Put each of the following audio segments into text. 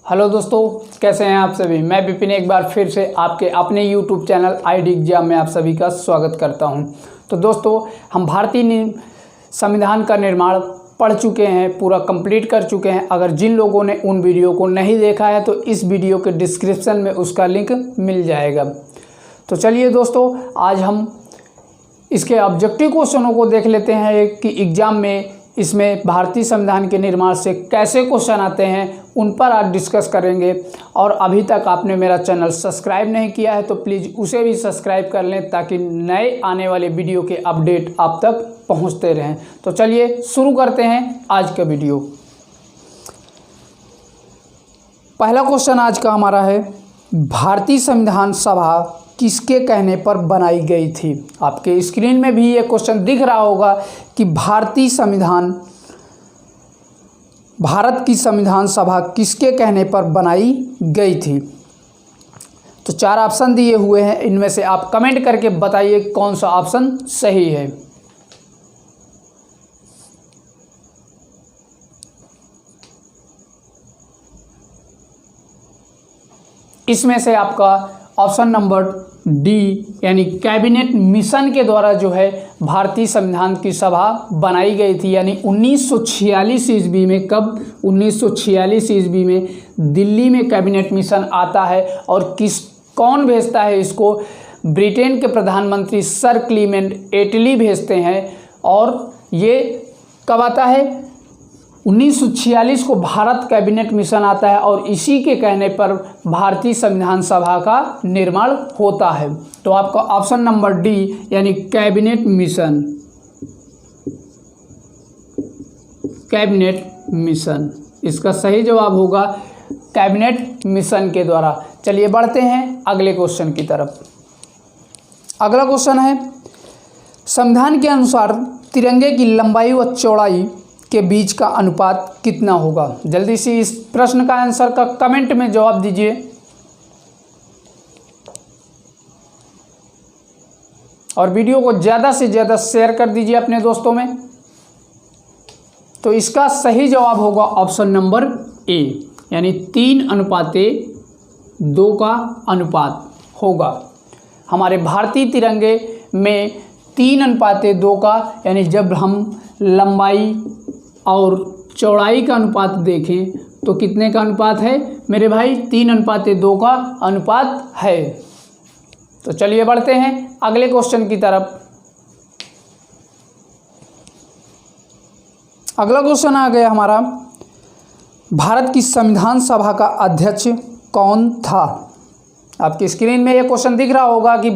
Hello दोस्तों, कैसे हैं आप सभी। मैं विपिन एक बार फिर से आपके अपने यूट्यूब चैनल आईडी एग्जाम में आप सभी का स्वागत करता हूं। तो दोस्तों, हम भारतीय संविधान का निर्माण पढ़ चुके हैं, पूरा कंप्लीट कर चुके हैं। अगर जिन लोगों ने उन वीडियो को नहीं देखा है तो इस वीडियो के डिस्क्रिप्शन में उसका लिंक मिल जाएगा। तो चलिए दोस्तों, आज हम इसके ऑब्जेक्टिव क्वेश्चनों को देख लेते हैं कि एग्ज़ाम में इसमें भारतीय संविधान के निर्माण से कैसे क्वेश्चन आते हैं, उन पर आज डिस्कस करेंगे। और अभी तक आपने मेरा चैनल सब्सक्राइब नहीं किया है तो प्लीज़ उसे भी सब्सक्राइब कर लें ताकि नए आने वाले वीडियो के अपडेट आप तक पहुंचते रहें। तो चलिए शुरू करते हैं आज का वीडियो। पहला क्वेश्चन आज का हमारा है, भारतीय संविधान सभा किसके कहने पर बनाई गई थी। आपके स्क्रीन में भी ये क्वेश्चन दिख रहा होगा कि भारत की संविधान सभा किसके कहने पर बनाई गई थी। तो 4 ऑप्शन दिए हुए हैं, इनमें से आप कमेंट करके बताइए कौन सा ऑप्शन सही है। इसमें से आपका ऑप्शन नंबर डी यानी कैबिनेट मिशन के द्वारा जो है भारतीय संविधान की सभा बनाई गई थी, यानी 1946 ईस्वी में। कब? 1946 ईस्वी में दिल्ली में कैबिनेट मिशन आता है। और कौन भेजता है इसको? ब्रिटेन के प्रधानमंत्री सर क्लीमेंट एटली भेजते हैं। और ये कब आता है? 1946 को भारत कैबिनेट मिशन आता है और इसी के कहने पर भारतीय संविधान सभा का निर्माण होता है। तो आपका ऑप्शन नंबर डी यानी कैबिनेट मिशन इसका सही जवाब होगा, कैबिनेट मिशन के द्वारा। चलिए बढ़ते हैं अगले क्वेश्चन की तरफ। अगला क्वेश्चन है, संविधान के अनुसार तिरंगे की लंबाई व चौड़ाई के बीच का अनुपात कितना होगा। जल्दी से इस प्रश्न का आंसर का कमेंट में जवाब दीजिए। और वीडियो को ज़्यादा से ज़्यादा शेयर कर दीजिए अपने दोस्तों में। तो इसका सही जवाब होगा ऑप्शन नंबर ए यानी 3:2 का अनुपात होगा। हमारे भारतीय तिरंगे में 3:2 का, यानी जब हम लंबाई और चौड़ाई का अनुपात देखें तो कितने का अनुपात है मेरे भाई? 3:2 का अनुपात है। तो चलिए बढ़ते हैं अगले क्वेश्चन की तरफ। अगला क्वेश्चन आ गया हमारा, भारत की संविधान सभा का अध्यक्ष कौन था। आपकी स्क्रीन में यह क्वेश्चन दिख रहा होगा कि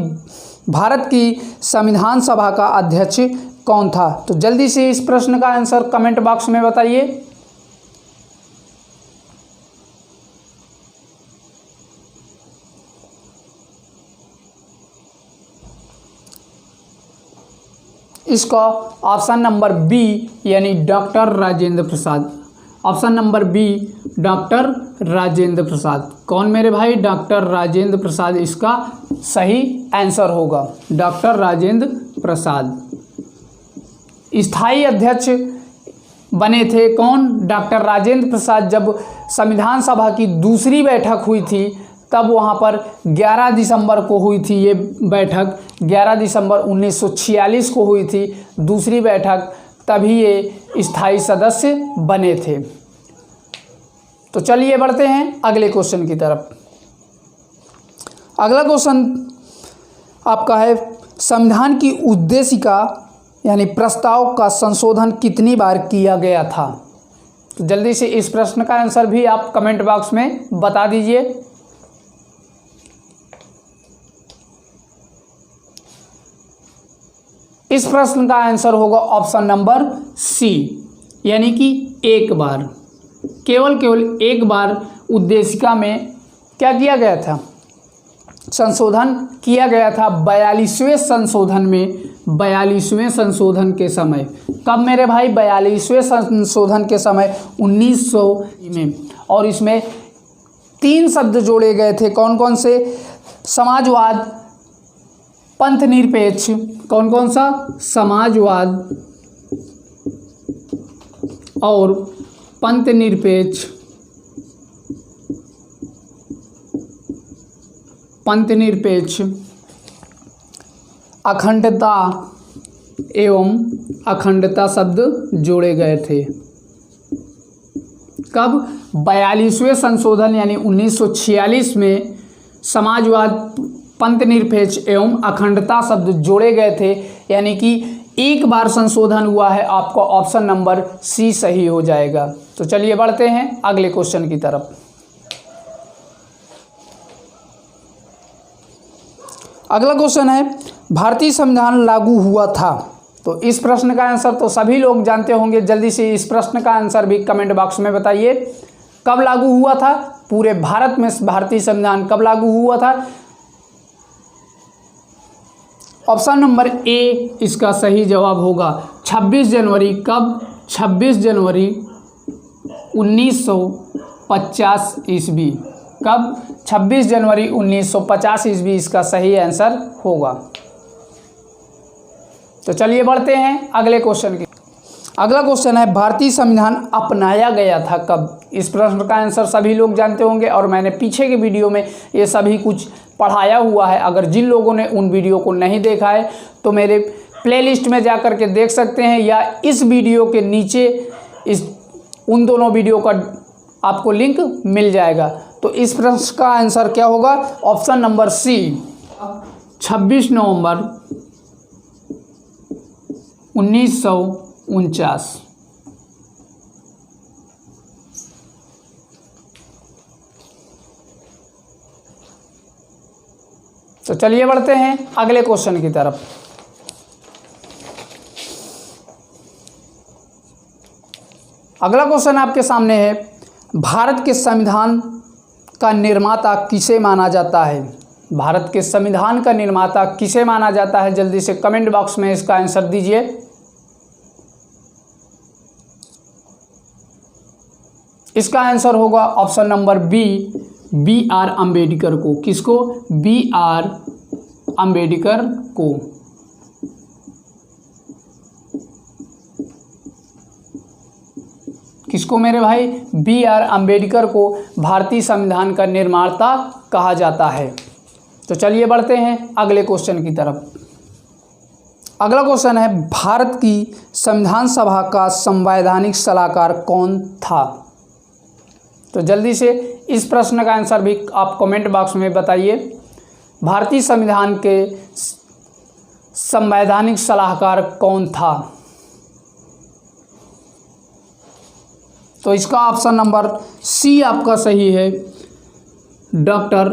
भारत की संविधान सभा का अध्यक्ष कौन था। तो जल्दी से इस प्रश्न का आंसर कमेंट बॉक्स में बताइए। इसका ऑप्शन नंबर बी यानी doctor Rajendra Prasad. Option number B doctor Rajendra Prasad. कौन मेरे भाई? डॉक्टर राजेंद्र प्रसाद इसका सही आंसर होगा, डॉक्टर राजेंद्र प्रसाद। स्थायी अध्यक्ष बने थे कौन? डॉक्टर राजेंद्र प्रसाद। जब संविधान सभा की दूसरी बैठक हुई थी तब वहाँ पर 11 दिसंबर को हुई थी ये बैठक। 11 दिसंबर 1946 को हुई थी दूसरी बैठक, तभी ये स्थायी सदस्य बने थे। तो चलिए बढ़ते हैं अगले क्वेश्चन की तरफ। अगला क्वेश्चन आपका है, संविधान की उद्देशिका यानी प्रस्ताव का संशोधन कितनी बार किया गया था। तो जल्दी से इस प्रश्न का आंसर भी आप कमेंट बॉक्स में बता दीजिए। इस प्रश्न का आंसर होगा ऑप्शन नंबर सी यानी कि एक बार। केवल एक बार उद्देशिका में क्या किया गया था? संशोधन किया गया था 42वें संशोधन के समय। कब मेरे भाई? 42वें संशोधन के समय 1900 में। और इसमें 3 शब्द जोड़े गए थे। कौन कौन से? समाजवाद, पंथ निरपेक्ष। कौन कौन सा? समाजवाद और पंथ निरपेक्ष पंथनिरपेक्ष, अखंडता एवं अखंडता शब्द जोड़े गए थे। कब? 42वें संशोधन यानी 1946 में समाजवाद, पंथनिरपेक्ष एवं अखंडता शब्द जोड़े गए थे, यानी कि एक बार संशोधन हुआ है। आपका ऑप्शन नंबर सी सही हो जाएगा। तो चलिए बढ़ते हैं अगले क्वेश्चन की तरफ। अगला क्वेश्चन है, भारतीय संविधान लागू हुआ था। तो इस प्रश्न का आंसर तो सभी लोग जानते होंगे। जल्दी से इस प्रश्न का आंसर भी कमेंट बॉक्स में बताइए। कब लागू हुआ था? पूरे भारत में भारतीय संविधान कब लागू हुआ था? ऑप्शन नंबर ए इसका सही जवाब होगा 26 जनवरी। कब? 26 जनवरी 1950 ईस्वी। कब? 26 जनवरी 1950 ईस्वी इसका सही आंसर होगा। तो चलिए बढ़ते हैं अगले क्वेश्चन की। अगला क्वेश्चन है, भारतीय संविधान अपनाया गया था कब? इस प्रश्न का आंसर सभी लोग जानते होंगे और मैंने पीछे के वीडियो में ये सभी कुछ पढ़ाया हुआ है। अगर जिन लोगों ने उन वीडियो को नहीं देखा है तो मेरे प्लेलिस्ट में जा कर के देख सकते हैं, या इस वीडियो के नीचे उन दोनों वीडियो का आपको लिंक मिल जाएगा। तो इस प्रश्न का आंसर क्या होगा? ऑप्शन नंबर सी 26 नवंबर 1949। तो चलिए बढ़ते हैं अगले क्वेश्चन की तरफ। अगला क्वेश्चन आपके सामने है, भारत के संविधान का निर्माता किसे माना जाता है? भारत के संविधान का निर्माता किसे माना जाता है? जल्दी से कमेंट बॉक्स में इसका आंसर दीजिए। इसका आंसर होगा option number B R Ambedkar को। किसको? बी आर अम्बेडकर को। किसको मेरे भाई? बी आर अम्बेडकर को भारतीय संविधान का निर्माता कहा जाता है। तो चलिए बढ़ते हैं अगले क्वेश्चन की तरफ। अगला क्वेश्चन है, भारत की संविधान सभा का संवैधानिक सलाहकार कौन था? तो जल्दी से इस प्रश्न का आंसर भी आप कमेंट बॉक्स में बताइए। भारतीय संविधान के संवैधानिक सलाहकार कौन था? तो इसका ऑप्शन नंबर सी आपका सही है, डॉक्टर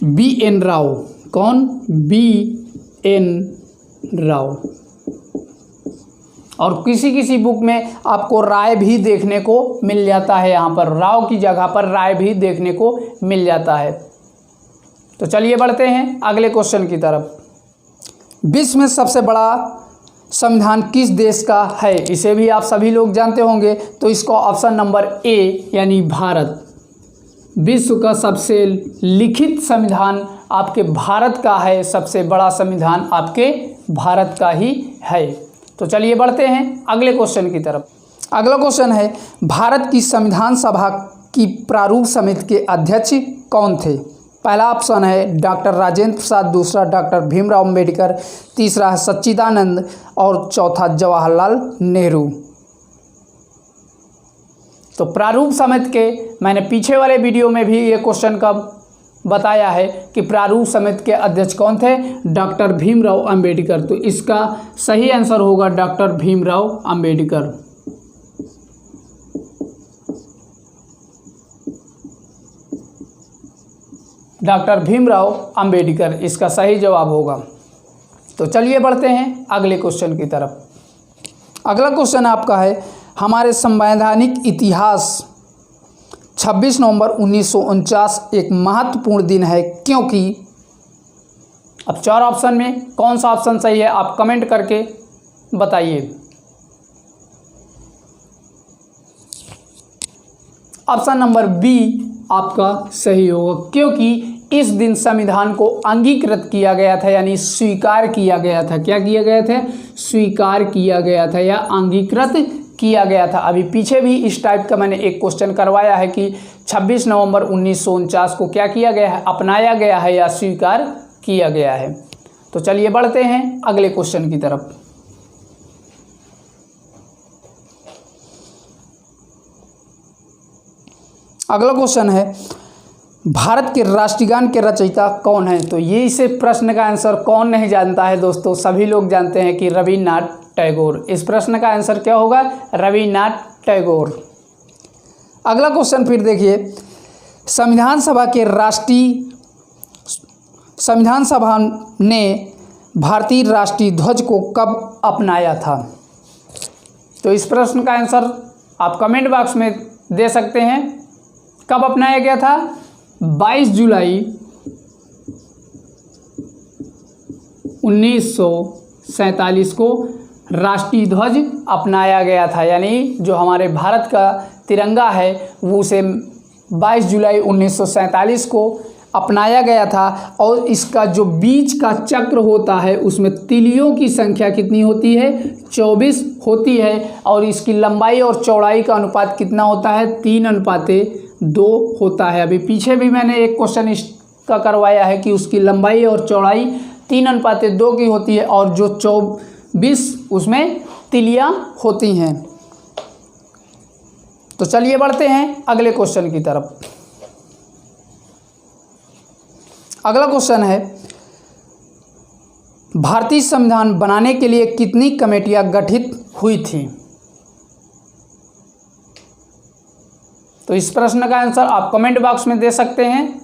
बी एन राव। कौन? B N Rao. और किसी बुक में आपको राय भी देखने को मिल जाता है। यहाँ पर राव की जगह पर राय भी देखने को मिल जाता है। तो चलिए बढ़ते हैं अगले क्वेश्चन की तरफ। विश्व में सबसे बड़ा संविधान किस देश का है? इसे भी आप सभी लोग जानते होंगे। तो इसका ऑप्शन नंबर ए यानी भारत। विश्व का सबसे लिखित संविधान आपके भारत का है। सबसे बड़ा संविधान आपके भारत का ही है। तो चलिए बढ़ते हैं अगले क्वेश्चन की तरफ। अगला क्वेश्चन है, भारत की संविधान सभा की प्रारूप समिति के अध्यक्ष कौन थे? पहला ऑप्शन है डॉक्टर राजेंद्र प्रसाद, दूसरा डॉक्टर भीमराव अम्बेडकर, तीसरा है सच्चिदानंद और चौथा जवाहरलाल नेहरू। तो प्रारूप समिति के मैंने पीछे वाले वीडियो में भी ये क्वेश्चन का बताया है कि प्रारूप समिति के अध्यक्ष कौन थे? डॉक्टर भीमराव अंबेडकर। तो इसका सही आंसर होगा डॉक्टर भीमराव अंबेडकर। डॉक्टर भीमराव अंबेडकर इसका सही जवाब होगा। तो चलिए बढ़ते हैं अगले क्वेश्चन की तरफ। अगला क्वेश्चन आपका है, हमारे संवैधानिक इतिहास 26 नवंबर 1949 एक महत्वपूर्ण दिन है क्योंकि। अब 4 ऑप्शन में कौन सा ऑप्शन सही है आप कमेंट करके बताइए। ऑप्शन नंबर बी आपका सही होगा, क्योंकि इस दिन संविधान को अंगीकृत किया गया था, यानी स्वीकार किया गया था। क्या किया गया था? स्वीकार किया गया था या अंगीकृत किया गया था। अभी पीछे भी इस टाइप का मैंने एक क्वेश्चन करवाया है कि 26 नवंबर 1949 को क्या किया गया है, अपनाया गया है या स्वीकार किया गया है। तो चलिए बढ़ते हैं अगले क्वेश्चन की तरफ। अगला क्वेश्चन है, भारत के राष्ट्रगान के रचयिता कौन है। तो ये इसे प्रश्न का आंसर कौन नहीं जानता है दोस्तों, सभी लोग जानते हैं कि रविन्द्रनाथ टैगोर। इस प्रश्न का आंसर क्या होगा, रविन्द्रनाथ टैगोर। अगला क्वेश्चन फिर देखिए, संविधान सभा ने भारतीय राष्ट्रीय ध्वज को कब अपनाया था। तो इस प्रश्न का आंसर आप कमेंट बॉक्स में दे सकते हैं। कब अपनाया गया था, 22 जुलाई 1947 को राष्ट्रीय ध्वज अपनाया गया था। यानी जो हमारे भारत का तिरंगा है वो उसे 22 जुलाई 1947 को अपनाया गया था। और इसका जो बीच का चक्र होता है उसमें तिलियों की संख्या कितनी होती है, 24 होती है। और इसकी लंबाई और चौड़ाई का अनुपात कितना होता है, 3:2 होता है। अभी पीछे भी मैंने एक क्वेश्चन इसका करवाया है कि उसकी लंबाई और चौड़ाई 3:2 की होती है और जो 24 उसमें तिलियां होती हैं। तो चलिए बढ़ते हैं अगले क्वेश्चन की तरफ। अगला क्वेश्चन है, भारतीय संविधान बनाने के लिए कितनी कमेटियां गठित हुई थी। तो इस प्रश्न का आंसर आप कमेंट बॉक्स में दे सकते हैं।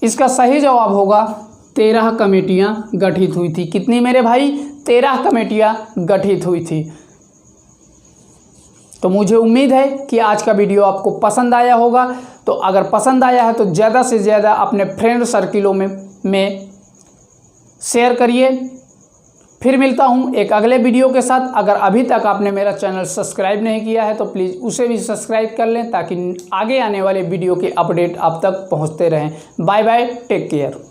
इसका सही जवाब होगा 13 कमेटियां गठित हुई थी। कितनी मेरे भाई, 13 कमेटियां गठित हुई थी। तो मुझे उम्मीद है कि आज का वीडियो आपको पसंद आया होगा। तो अगर पसंद आया है तो ज़्यादा से ज़्यादा अपने फ्रेंड सर्किलों में शेयर करिए। फिर मिलता हूँ एक अगले वीडियो के साथ। अगर अभी तक आपने मेरा चैनल सब्सक्राइब नहीं किया है तो प्लीज़ उसे भी सब्सक्राइब कर लें ताकि आगे आने वाले वीडियो के अपडेट आप तक पहुँचते रहें। Bye bye, take care.